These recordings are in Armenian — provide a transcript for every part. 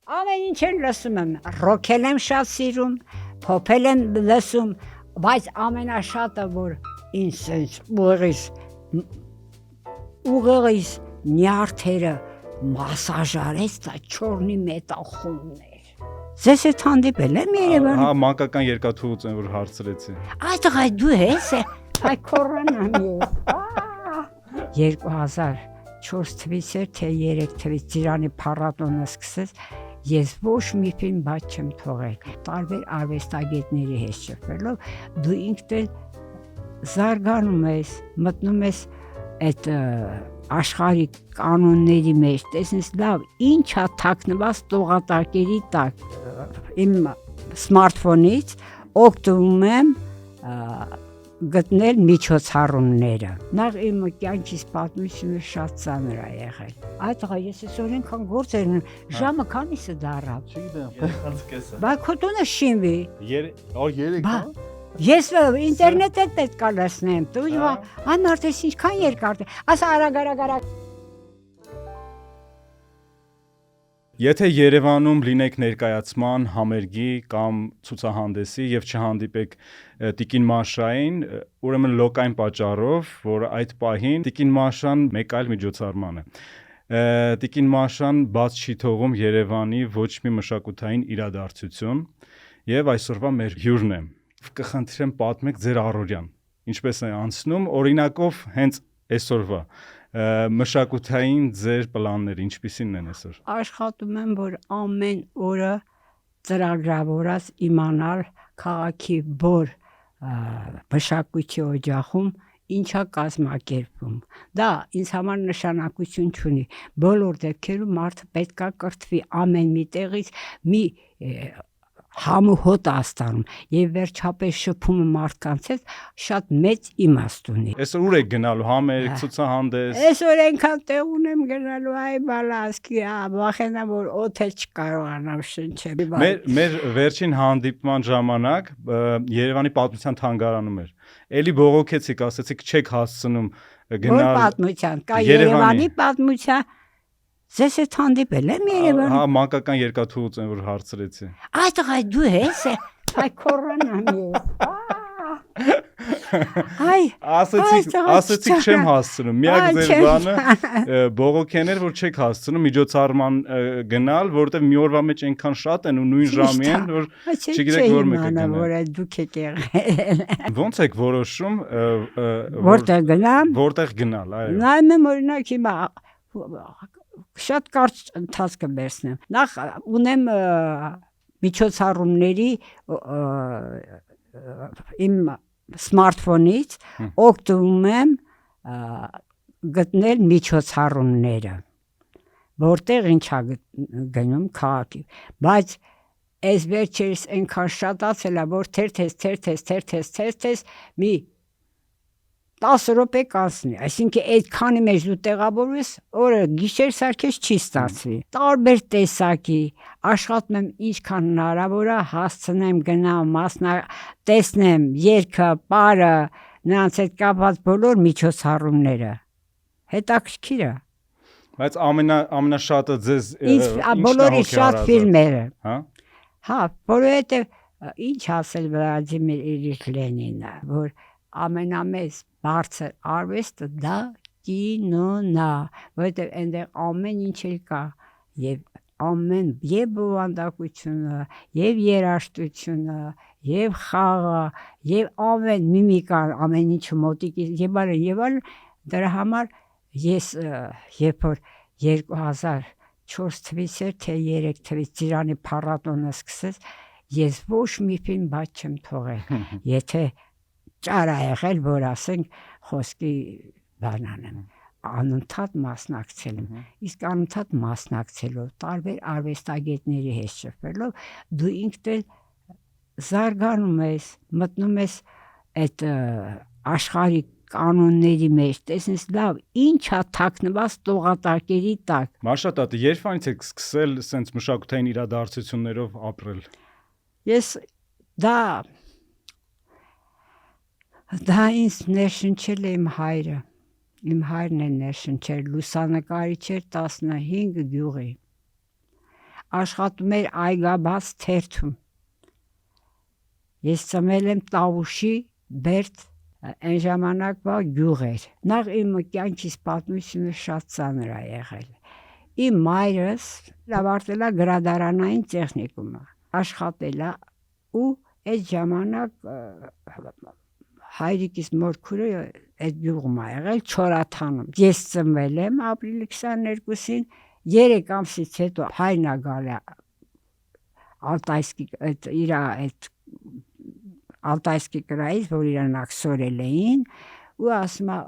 Ամեն ինչ էլ լսում եմ, ռոքել եմ շատ սիրում, փոփել եմ լսում, բայց ամենաշատը որ ինձ ուղեղիս նյարդերը մասաժարեց դա չորնի մետախումներ։ Ձեզ հետ հանդիպել եմ Երևանում։ Հա, մանկական երկաթուղուց են որ հարցրեցի։ Այդ տղա դու ես, այ կորոնան ես։ 2004 թվականից էր թե 3 թվականից Ծիրանի փառատոնը սկսեց, ես ոչ մի ֆիլմ բաց չեմ թողել։ Տարբեր արվեստագետների հետ շփվելով դու ինքդ էլ զարգանում ես, մտնում ես այդ աշխարհի կանոնների մեջ, տեսնես լավ, ինչա թաքնված տողատակերի տակ։ Իմ սմարթֆոնից օգտվում եմ գտնել միջոցառումները։ Նախ իմ կյանքիս պատմությունը շատ ծանր է եղել։ Այդ տղա ես այսօր այնքան գործեր ունեմ, ժամը քանիսը դառավ։ Չգիտեմ, Բայց քո տունը շինվի։ 3 Ես ինտերնետը պետք է լսնեմ, դու այն մարդես ինչքան երկար է, ասա արագ։ Եթե Երևանում լինեք ներկայացման, համերգի կամ ցուցահանդեսի եւ չհանդիպեք Տիկին Մաշային, ուրեմն լոկային պատճառով, որ այդ պահին Տիկին Մաշան մեկ այլ միջոցառման է։ Տիկին Մաշան բաց չի թողում Երևանի ոչ մի մշակութային իրադարձություն եւ այսօրվա մեր հյուրն է։ Կխնդրեմ պատմեք ձեր առօրյան։ Ինչպես է անցնում, օրինակով հենց այսօրվա մշակութային ձեր պլանները ինչպիսին են այսօր։ Աշխատում եմ, որ ամեն օրը ծրագրավորած իմանալ քաղաքի որ մշակույթի օջախում ինչա կազմակերպվում։ Դա ինձ համար նշանակություն չունի։ Բոլոր դեպքերում մարդը պետքա կրթվի ամեն մի տեղից մի համուհոտ աստանում եւ վերջապես շփումը մարդկանց հետ շատ մեծ իմաստ ունի։ Այսօր ուր եք գնալու, համերգ, ցուցահանդես։ Այսօր այնքան տեղ ունեմ գնալու, այ բալասկի, վախենամ որ օթել չկարողանամ շնչել։ Մեր վերջին հանդիպման ժամանակ Երևանի պատմության թանգարանում էր։ Էլի բողոքեցիք, ասացիք չեք հասցնում գնալ։ Որ պատմության, կա Երևանի պատմության։ Ձեզ հետ հանդիպել եմ Երևանում։ Հա, մանկական երկաթուղուց են որ հարցրեցի։ Այդ տղա դու ես, այ կորոնան ես։ Ասացիք չեմ հասցնում։ Միակ ձեր բանը բողոքեն էր որ չեք հասցնում միջոցառման գնալ, որովհետև մի օրվա մեջ այնքան շատ են ու նույն ժամի են, որ չգիտեք որ մեկը գնա։ Որ դուք եք եղել։ Ոնց եք որոշում որտեղ գնամ։ Որտեղ գնալ, այո։ Նայում եմ օրինակ հիմա շատ կարճ ընթացքը վերցնեմ։ Նախ ունեմ միջոցառումների իմ սմարթֆոնից օգտվում եմ գտնել միջոցառումները, որտեղ ինչա գնում քաղաքի, բայց այս վերջերս այնքան շատացել է, որ թերթես մի 10 րոպե կանցնի, այսինքն այդքանի մեջ դու տեղավորվում ես, օրը գիշեր սարքես չի ստացվի։ Տարբեր տեսակի աշխատում եմ ինչքան հնարավոր է հասցնեմ գնամ տեսնեմ երգը, պարը, նրանց հետ կապված բոլոր միջոցառումները։ Հետաքրքիր է։ Բայց ամենաշատը ձեզ բոլորի շատ ֆիլմերը։ Հա, որովհետև ինչ ասել Վլադիմիր Իլիչ Լենինը, որ ամենամեծ բարձր արվեստը դա կինոն է, որովհետև այնտեղ ամեն ինչ կա եւ ամեն եւ բովանդակությունը, եւ երաժշտությունը, եւ խաղը, եւ ամեն միմիկան, ամեն ինչը մոտիկից եւ այլն, դրա համար ես երբ որ 2004 թվականից էր թե 3 թվականից Ծիրանի փառատոնը սկսեց, ես ոչ մի ֆիլմ բաց չեմ թողել, եթե ճար է եղել, որ ասենք խոսքի բանան եմ, անընդհատ մասնակցել եմ, իսկ անընդհատ մասնակցելով, տարբեր արվեստագետների հետ շփվելով, դու ինքդ էլ զարգանում ես, մտնում ես այդ աշխարհի կանոնների մեջ, տեսնես լավ, ինչա թաքնված տողատակերի տակ։ Մաշա տատի, երբ եք սկսել սենց մշակութային իրադարձություններով ապրել։ Ես դա ինձ ներշնչել է իմ հայրը։ Իմ հայրն է ներշնչել, լուսանկարիչ էր 15 գյուղի։ աշխատում էր Այգաբաց թերթում։ Ես ծնվել եմ Տավուշի Բերդ, այն ժամանակվա գյուղ էր։ Նախ իմ կյանքիս պատմությունը շատ ծանր է եղել։ Իմ մայրս ավարտել է գրադարանային տեխնիկումը, աշխատել է ու այդ ժամանակ հայրիկիս մորքուրը այդ գյուղում է եղել Չորաթանում։ Ես ծնվել եմ ապրիլի 22-ին, 3 ամսից հետո հայրն է գալի Ալտայսկի այդ Ալտայսկի կրայից, որ իրանք սորել էին, ու ասում է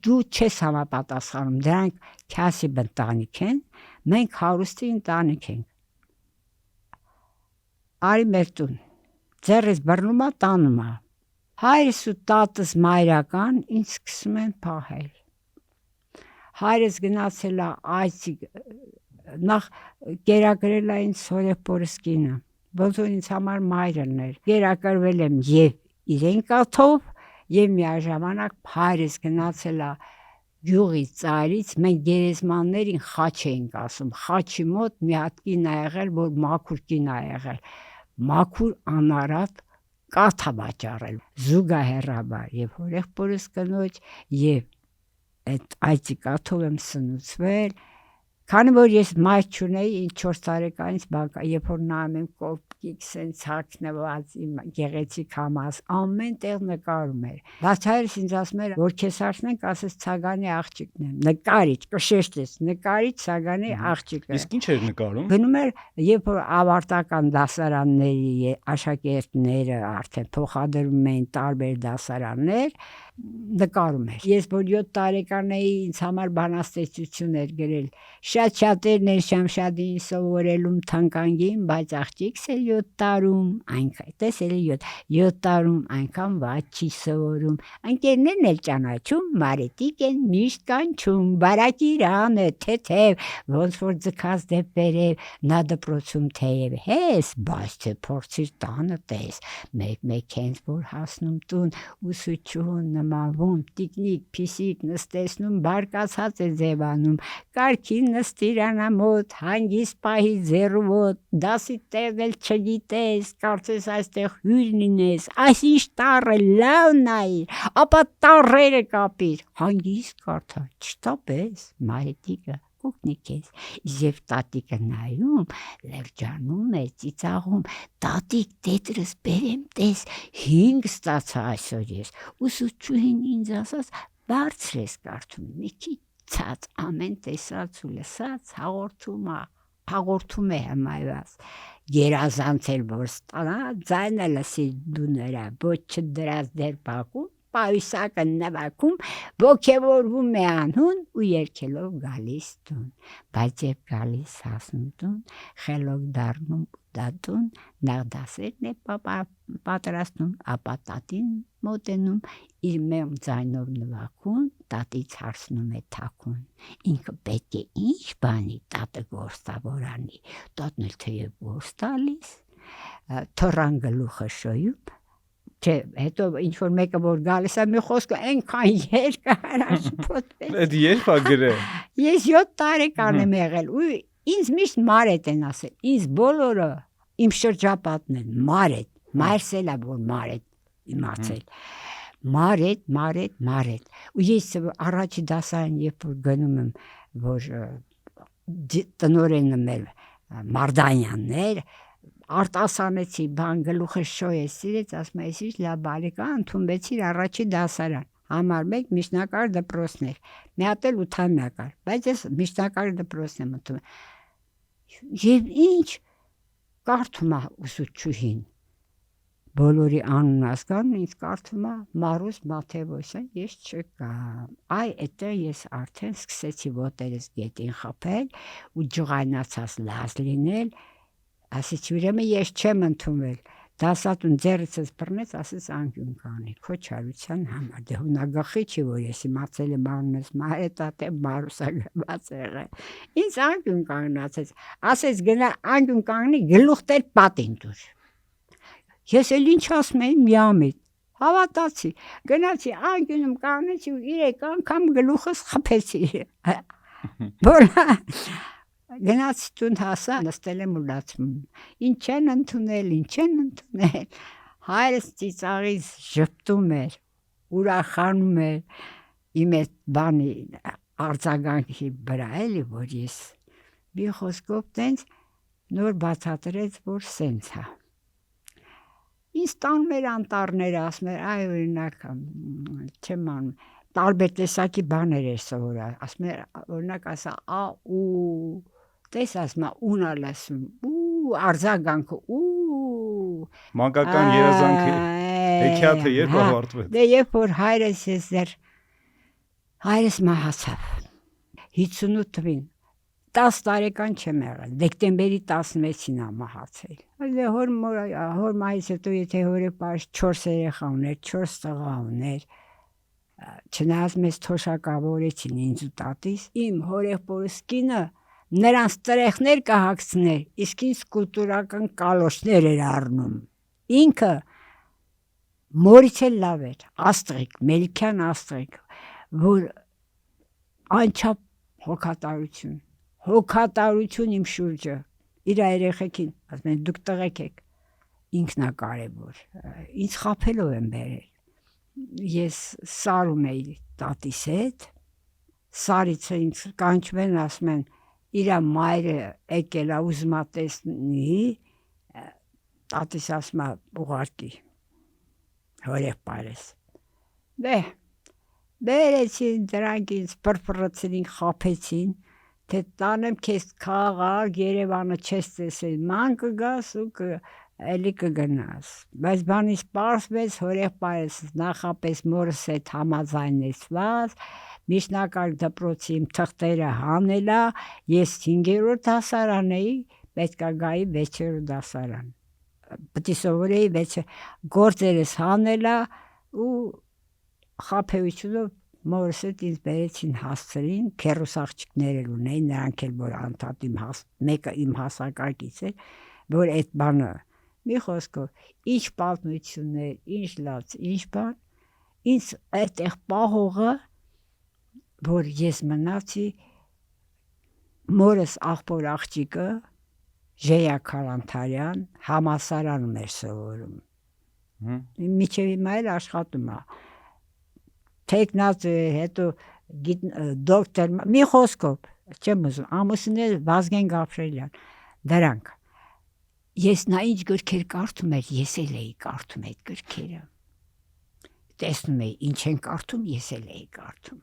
դու չես համապատասխանում, դրանք քյասի ընտանիք են, մենք հարուստի ընտանիք ենք։ Արի մեր տուն, ձեռս բռնում է, տանում է։ Հայրս ու տատս մայրական ինձ սկսում են փախել։ Հայրս գնացել է այցի, նախ կերակրել է ինձ հորեղբորս կինը, ոնց որ ինձ համար մայրն էր։ Կերակրվել եմ եւ իրեն կաթով, եւ միաժամանակ հայրս գնացել է գյուղի ծայրից, մենք գերեզմաններին խաչ էինք ասում, խաչի մոտ մի հատ կին ա եղել, որ մաքուր կին ա եղել, մաքուր անարատ կաթ ա վաճառել, զուգահեռաբար, եւ հորեղբորս կնոջ եւ այդ այծի կաթով եմ սնուցվել, քանի որ ես մայր չունեի, 4 տարեկանից բակա, երբ որ նայում եմ կոպկիկ սենց հագնված իմ գեղեցիկ համաս, ամեն տեղ նկարում էր։ Բայց հայրս ինձ ասում էր, որ քեզ հարցնենք, ասես Ցագանի աղջիկն եմ, նկարիչ, կշեշտես, նկարիչ Ցագանի աղջիկը։ Իսկ ինչ էր նկարում։ Գնում էր, երբ որ ավարտական դասարանների աշակերտները արդեն փոխադրում էին տարբեր դասարաններ, նկարում էր։ Ես որ 7 տարեկան էի, ինձ համար բանաստեղծություն էր գրել։ Շատ-շատերն էր Շամշադին սովորելում թանկանգին, բայց աղջիկս էլ 7 տարում, այնքան, տեսել 7 տարում այնքան ված չի սովորում։ Ընկերներն էլ ճանաչում, մարետիկ են միշտ կանչում, բարակիրան է, թեթև, ոնց որ ձգած դեպերև, նա դպրոցում թեև հես, բայց թե փորձիր տանը տես, մեկ հենց որ հասնում տուն, ուսուցչուհուն նմանվում, տիկնիկ, փիսիկ նստեցնում, բարկացած է ձևանում, կարգին նստիրանա մոտ, հանգիստ պահի ձեռու մոտ, դասի տեղ էլ չգիտես, կարծես այստեղ հյուր լինես, այս ինչ տառը լավ նայիր, ապա տառերը կապիր, հանգիստ կարդա, չտապես, մարետիկը կուկնի քեզ, եւ տատիկը նայում, լրջանում է, ծիծաղում, տատիկ տետրս բերեմ տես, 5 ստացա այսօր ես, ուսուցչուհին ինձ ասաց, բարձր ես կարդում, մի քիչ ցած, ամեն տեսած ու լսած հաղորդում է համայված, գերազանցել որ ստանա, ձայնը լսի դու նրա, ոչ չդրած դեր պակում, պայուսակը նվակում, ոգևորվում է անհուն ու երկելով գալիս տուն, բայց երբ գալիս հասնում տուն, խելոք դառնում դատուն, նախ դասերն է պատրաստում, ապա տատին մոտենում, իր մեմ ձայնով նվակում, տատից հարցնում է թաքուն, ինքը պետք է ինչ բանի, տատը գործավոր անի, տատն էլ թեև գործ տալիս, թռան գլուխը շոյում, չէ, հետո ինչ-որ մեկը որ գալիս է մի խոսքը այնքան երկար աշփոթվեց։ Այդ երբ ա գրել։ Ես 7 տարեկան եմ եղել ու ինձ միշտ Մարետ են ասել, ինձ բոլորը իմ շրջապատն են, Մարետ, մայրս էլ է որ Մարետ իմացել։ Մարետ։ Ու ես առաջի դասային երբ որ գնում եմ, որ տնօրենը մեր Մարդանյանն էր, արտասանեցի, բան գլուխը շոյեց, սիրեց, ասում ես ինչ լավ բարեկա, ընդունվեցիր առաջի դասարան, համար 1 միջնակարգ դպրոցներ, մի հատ էլ 8-ամյակար, բայց ես միջնակարգ դպրոցն եմ ընդունել։ Եվ ինչ կարդում է ուսուցչուհին, բոլորի անուն ասկանում, ինձ կարդում է Մարուս Մաթևոսյան, ես չկամ, այդտեղ ես արդեն սկսեցի ոտերս գետին խփել ու ջղայնացած լազ լինել, ասեցի ուրեմն ես չեմ ընդունվել, դասատուն ձեռքս բռնեց, ասեց անկյուն կանի, քո չարության համար, դե հունագախի չի, որ ես իմացել եմ անունս Մարետատ է, Մարուսագված եղել, ինձ անկյուն կանգնացեց, ասեց գնա անկյուն կանգնի, գլուխ տեր պատին դուր, ես էլ ինչ ասում եմ միամիտ, հավատացի, գնացի անկյունում կանգնեցի ու 3 անգամ գլուխս խփեցի, որ Գնացի տուն հասա, նստել եմ ու լացում։ Ինչ են ընդունել։ Հայրս ծիծաղից ժպտում էր, ուրախանում էր իմ այդ բանի արձագանքի վրա, էլի որ ես մի խոսքով տենց նոր բացատրեց, որ սենց է։ Ինձ տանում էր անտառները, ասում էր, այ օրինակ չեմ անում, տարբեր տեսակի բաներ էր սովորել, ասում էր, օրինակ ասա, տես ասում է, ունա լսում, արձագանքը, մանկական երազանքը հեքիաթը երբ ավարտվեց։ Դե երբ որ հայրս մահացավ 58 թվին 10 տարեկան չեմ եղել, դեկտեմբերի 16-ին է մահացել։ Դե հոր մայից հետո եթե հորեղբայրս 4 երեխա ուներ, 4 տղա ուներ, չնայած մեզ թոշակավորեցին ինձ ու տատիս, իմ հորեղբորս կինը նրանց տրեխներ կհագցներ, իսկ ինձ կուլտուրական կալոշներ էր առնում։ Ինքը մորից էլ լավ էր, Աստղիկ, Մելիքյան Աստղիկ, որ անչափ հոգատարություն իմ շուրջը, իր երեխեքին, ասում են դուք տղեկ եք, ինքն է կարևոր, ինձ խաբելով են բերել, ես Սարում էի տատիս հետ, Սարից ինձ կանչում են, ասում են իր մայրը եկել է ուզում է տեսնի, տատիս ասում է ուղարկի հորեղբայրս, բերեցին դրանք ինձ պրպրացին, խաբեցին, թե տանեմ քեզ քաղաք, Երևանը չես տեսել, ման կգաս ու էլի կգնաս, բայց բանից պարզվեց հորեղբայրս նախապես մորս հետ համաձայնեցված, միջնակարգ դպրոցի իմ թղթերը հանելա, ես 5-րդ դասարան էի, պետք է գայի 6-րդ դասարան, պետք է սովորեի գործերս հանելա ու խաբեությունով մորս հետ ինձ բերեցին հասցրին, քեռուս աղջիկներ էլ ունեին, նրանք էլ որ անդադ մեկը իմ հասակակից էր, որ այդ բանը, մի խոսքով, ինչ պատմություններ, ինչ լաց, ինչ բան, ինձ այդտեղ պահողը, որ ես մնացի, մորս աղբոր աղջիկը, Ժեյա Քալանթարյան, համալսարանում էր սովորում, միջև հիմա էլ աշխատում է, թեկնած հետո դոկտոր, մի խոսքով, չեմ ուզում, ամուսինը Վազգեն Գաբրելյան, դրանք, ես նա ինչ գրքեր կարդում էր, ես էլ էի կարդում այդ գրքերը, տեսնում էի, ինչ են կարդում, ես էլ էի կարդում,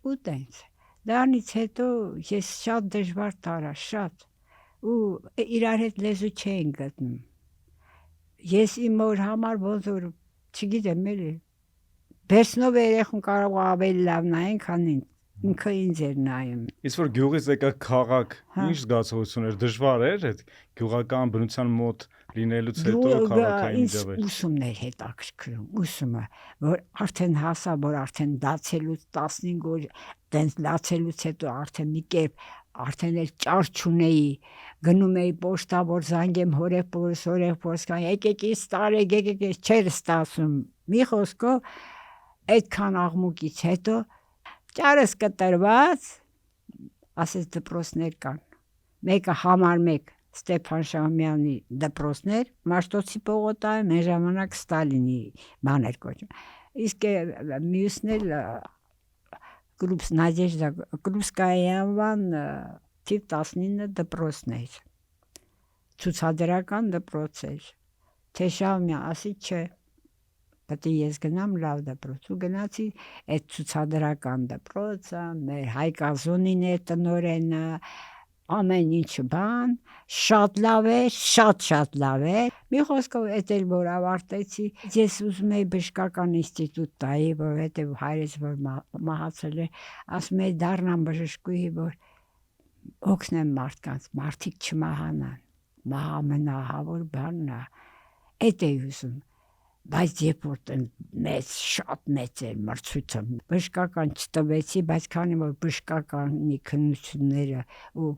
ու տենց, դրանից հետո ես շատ դժվար տարա, շատ, ու իրար հետ լեզու չէին գտնում, ես իմ մոր համար ոնց որ, չգիտեմ էլի, Վերցնով երեխուն կարող ավելի լավ նայեն, քան ինքը ինձ էր նայում։ Իսկ որ գյուղից եկա քաղաք, ինչ զգացողություն էր, դժվար էր այդ գյուղական բնության մոտ լինելուց հետո քաղաքային միջավայր։ Ինձ ուսումն էր հետաքրքրում, ուսումը, որ արդեն հասա, որ արդեն դացելուց 15 օր, տենց լացելուց հետո արդեն մի կերպ, արդեն էլ ճար չունեի, գնում էի պոստա, որ զանգեմ հորեղբորս, եկեք ինձ տարեք, եկեք չէր ստացում, մի խոսքով այդքան աղմուկից հետո ճարս կտրված, ասես դպրոցներ կան, մեկը համար 1 Ստեփան Շահումյանի դպրոցներ, Մաշտոցի պողոտայում, այն ժամանակ Ստալինի բան էր կոչվում, իսկ մյուսն էլ Կրուպսկայանվան թիվ 19 դպրոցներ, ցուցադրական դպրոցեր, թե Շահումյան, ասի չէ, պետք է ես գնամ լավ դպրոց ու գնացի այդ ցուցադրական դպրոցը, մեր Հայկ Ազոնին է տնօրենը, ամեն ինչ բան, շատ լավ էր, շատ լավ էր, մի խոսքով էդ էլ որ ավարտեցի, ես ուզում էի բժշկական ինստիտուտ տայի, որովհետև հայրս որ մահացել էր, ասում էի դառնամ բժշկուհի, որ օգնեմ մարդկանց, մարդիկ չմահանան, մահը ամենահավոր բանն է, էդ էի ուզում, բայց երբ որ շատ մեծ էր մրցույթը, բժշկական չտվեցի, բայց քանի որ բժշկականի քննությունները ու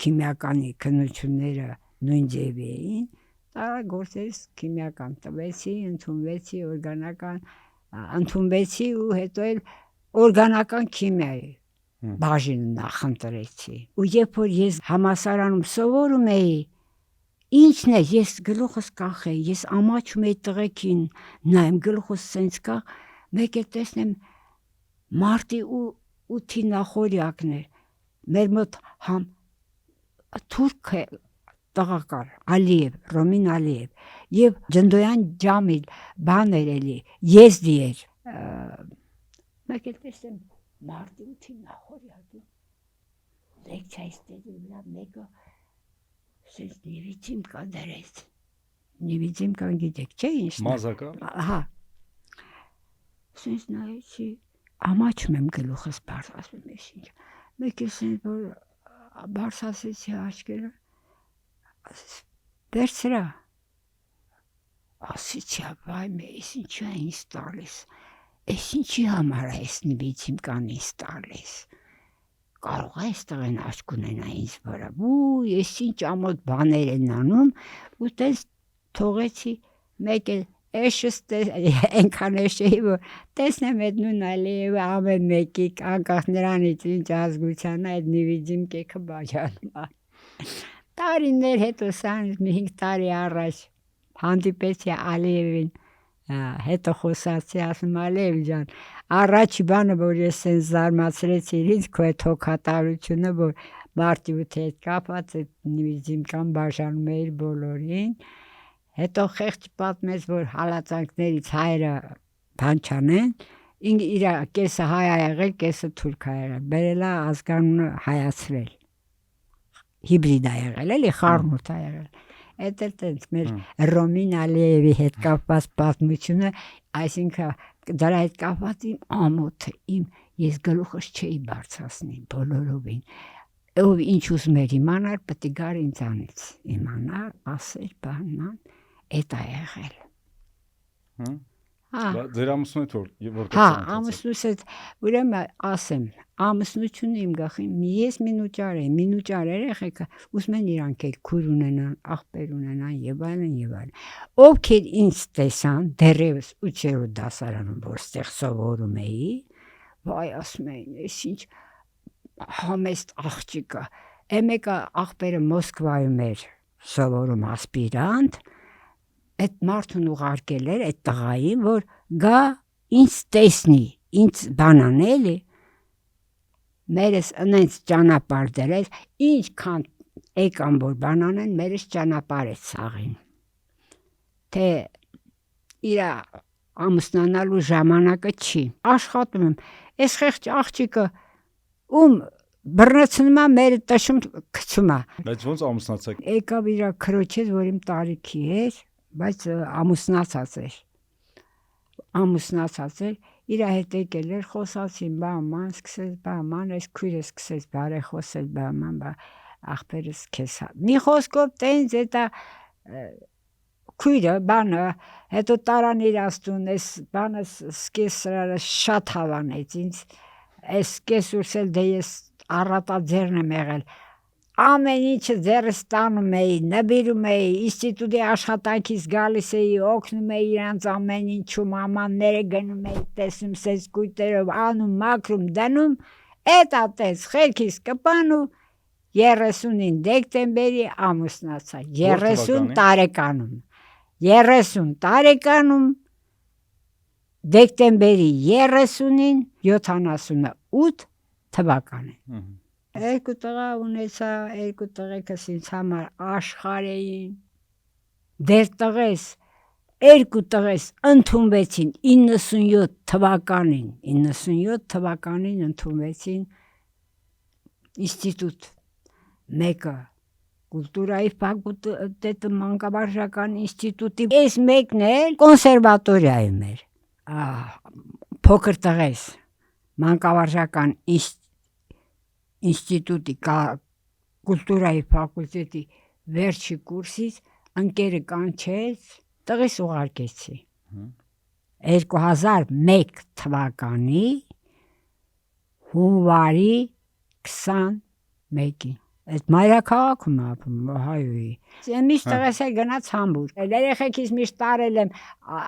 քիմիականի քննությունները նույն ձևի էին, տարա գործերս քիմիական տվեցի, ընդունվեցի օրգանական, ընդունվեցի ու հետո էլ օրգանական քիմիայի, բաժինը նախընտրեցի։ Ու երբ որ ես համասարանում սովորում էի, ինչն է, ես գլուխս կախեի, ես ամաչում էի տղեկին, նայեմ գլուխս սենց կա, մեկ է տեսնեմ մարտի 8-ի նախորյակներ, մեր մոտ թուրք է տղակար, Ալիև, Ռոմին Ալիև, և Ջնդոյան Ջամիլ, բաներ էլի, եզդի էր, մեկ է տեսնեմ մարտի 8-ի նախորյակին, լեկցիայի ստեդի վրա մեկը սենց նիվիձիմկա դրեց, նիվիձիմկան գիտեք, չէ ինչն է, մազակա, հա, սենց նայեցի, ամաչում եմ գլուխս բարս, ասում եմ ինչ, մեկ է սենց որ բարս ասեցի աչքերը, վերցրա, ասեցի, վայ մեզ ինչու է ինձ տալիս, ես ինչի համար է ես նիվիձիմկան ինձ տալիս, կարող է ես տղեն աչք ունենա ինձ վրա, ու ես ինչ ամոթ բաներ են անում, ու տես թողեցի, մեկ էլ էշս ենքան էշեի, որ տեսնեմ էդ նույն Ալիևը ամեն մեկի անկախ նրանից ինչ ազգության է, էդ նիվիձիմկեքը բաժանում է, տարիներ հետո սան մի 5 տարի առաջ հանդիպեցի Ալիևին, հետո խոսացի, ասում Ալիև ջան, առաջի բանը, որ ես սենց զարմացրեցի իրից, քո էդ հոգատարությունը, որ մարտի 8-ի հետ կապված էդ նիվիձիմկան բաժանում էիր բոլորին, հետո խեղճ պատմեց, որ հալածանքներից հայերը բան չանեն, իր կեսը հայ ա եղել, կեսը թուրք ա եղել, բերել ա ազգանունը հայացրել, հիբրիդ ա եղել, էլի խառնուրդ ա եղել, էդ էլ տենց մեր Ռոմին Ալիևի հետ կապված պատմությունը, այսինքն դրա հետ կապված իմ ամոթը, ես գլուխս չէի բարձրացնի բոլորովին, ով ինչ ուզում էր իմանալ, պետք է գար ինձանից, իմանալ, ասել, բանան, էդ ա եղել։ Ձեր ամուսնուդ որտեղ հա, ամուսնուս հետ, ուրեմն ասեմ, ամուսնությունը իմ գլխին, ես մինուճար եմ, մինուճար երեխեքը ուզում են իրանք էլ քույր ունենան, աղբեր ունենան եւ այլն եւ այլն։ Ովքեր ինձ տեսան, դեռևս 8-րդ դասարանում, որ ստեղ սովորում էի, վայ ասում էին, ես ինչ համեստ աղջիկը, մեկը աղբերը Մոսկվայում էր սովորում ասպիրանտ, այդ մարդուն ուղարկել էր այդ տղային, որ գա ինձ տեսնի, ինձ բանան էլի, մերս ընենց ճանապարհ դրեց, ինչքան եկան որ բանանեն, մերս ճանապարհեց սաղին, թե իր ամուսնանալու ժամանակը չի, աշխատում եմ, այս խեղճ աղջիկը ում բռնցնում է, մերը տշում քչում է, բայց ոնց ամուսնացաք, եկավ իր քրոջից, որ իմ տարիքի էր, բայց ամուսնացած էր, իր հետ եկել էր, խոսացին, բաման, սկսեց բաման, այս քույրը սկսեց բարեխոսել, բաման, աղբերս քեզ հա, մի խոսքով տենց էտա քույրը, բանը, հետո տարան իր աստուն, այս բանը սկեսրարը շատ հավանեց ինձ, այս սկեսուրս էլ դե ես առատաձեռն եմ եղել, ամեն ինչը ձեռս տանում էի, նվիրում էի, ինստիտուտի աշխատանքից գալիս էի, օգնում էի իրանց ամեն ինչում, ամանները գնում էի, տեսնում սենց կույտերով, անում, մաքրում, դնում, էտա տես խելքիս կպան ու 30-ին դեկտեմբերի ամուսնացա, 30 տարեկանում, 30 տարեկանում, դեկտեմբերի 30-ին 78 թվականին, երկու տղա ունեցա, երկու տղեկս ինձ համար աշխարհ էին, դեր տղես, երկու տղես ընդունվեցին 97 թվականին ընդունվեցին ինստիտուտ, մեկը կուլտուրայի ֆակուլտետը մանկավարժական ինստիտուտի, այս մեկն էլ կոնսերվատորիայում էր, փոքր տղես, մանկավարժական ինստիտուտի կուլտուրայի ֆակուլտետի վերջի կուրսից ընկերը կանչեց, տղիս ուղարկեցի 2001 թվականի հունվարի 21-ին, Այդ մայրաքաղաքում ապրում Օհայոյի։ Միշտ տղես է գնաց Համբուրգ։ Երեխեքից միշտ տարել եմ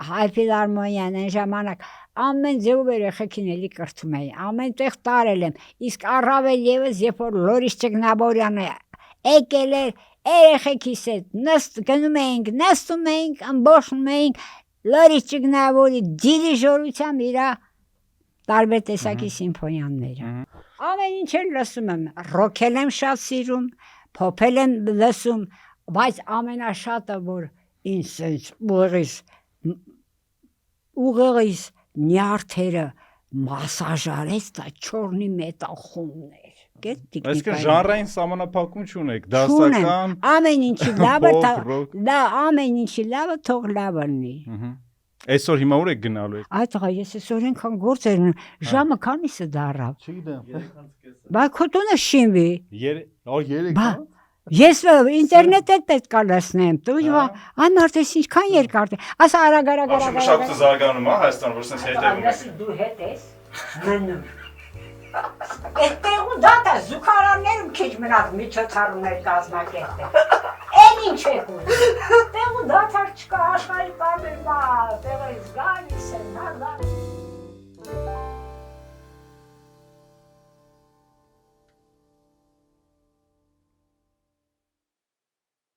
Հայ ֆիլհարմոնիան այն ժամանակ ամեն ձեով երեխեքին էլի կրթում էի։ Ամենտեղ տարել եմ։ Իսկ առավել եւս երբ որ Լորիս Ճգնաբորյանը եկել էր երեխեքիս հետ գնում էինք, նստում էինք, ամբողջում էինք Լորիս Ճգնաբորի դիրիժորությամբ իր տարբեր տեսակի սիմֆոնիաները։ Ամեն ինչ էլ լսում եմ, ռոքել եմ շատ սիրում, փոփել եմ լսում, բայց ամենաշատը որ ինձ ուղեղից նյարդերը մասաժարեց դա չորնի մետալ խումներ։ Այսինքն ժանրային սահմանափակում չունեք, դասական, ամեն ինչի լավը թող լավ լինի։ Այսօր հիմա ուր եք գնալու եք։ Այդ աղա ես այսօր այնքան գործեր ունեմ, ժամը քանիսը դարավ։ Չգիտեմ։ Բա քո տունը շինվի։ 3 Բա ես ինտերնետը պետք է լսնեմ։ Դու այն մարդես ինչքան երկար է։ Ասա արագ։ Մշակույթը զարգանում է Հայաստանում, որ sense հետևում եք։ Դու հետ ես մնում։ Այդտեղ ու դատա զուգարաններում քիչ մնաց միջոցառումներ կազմակերպել։ Էն ինչ է ուզում։ Տեղ ու դաթար չկա աշխարհի բարբեր բա, տեղից գալիս են, հա գալիս։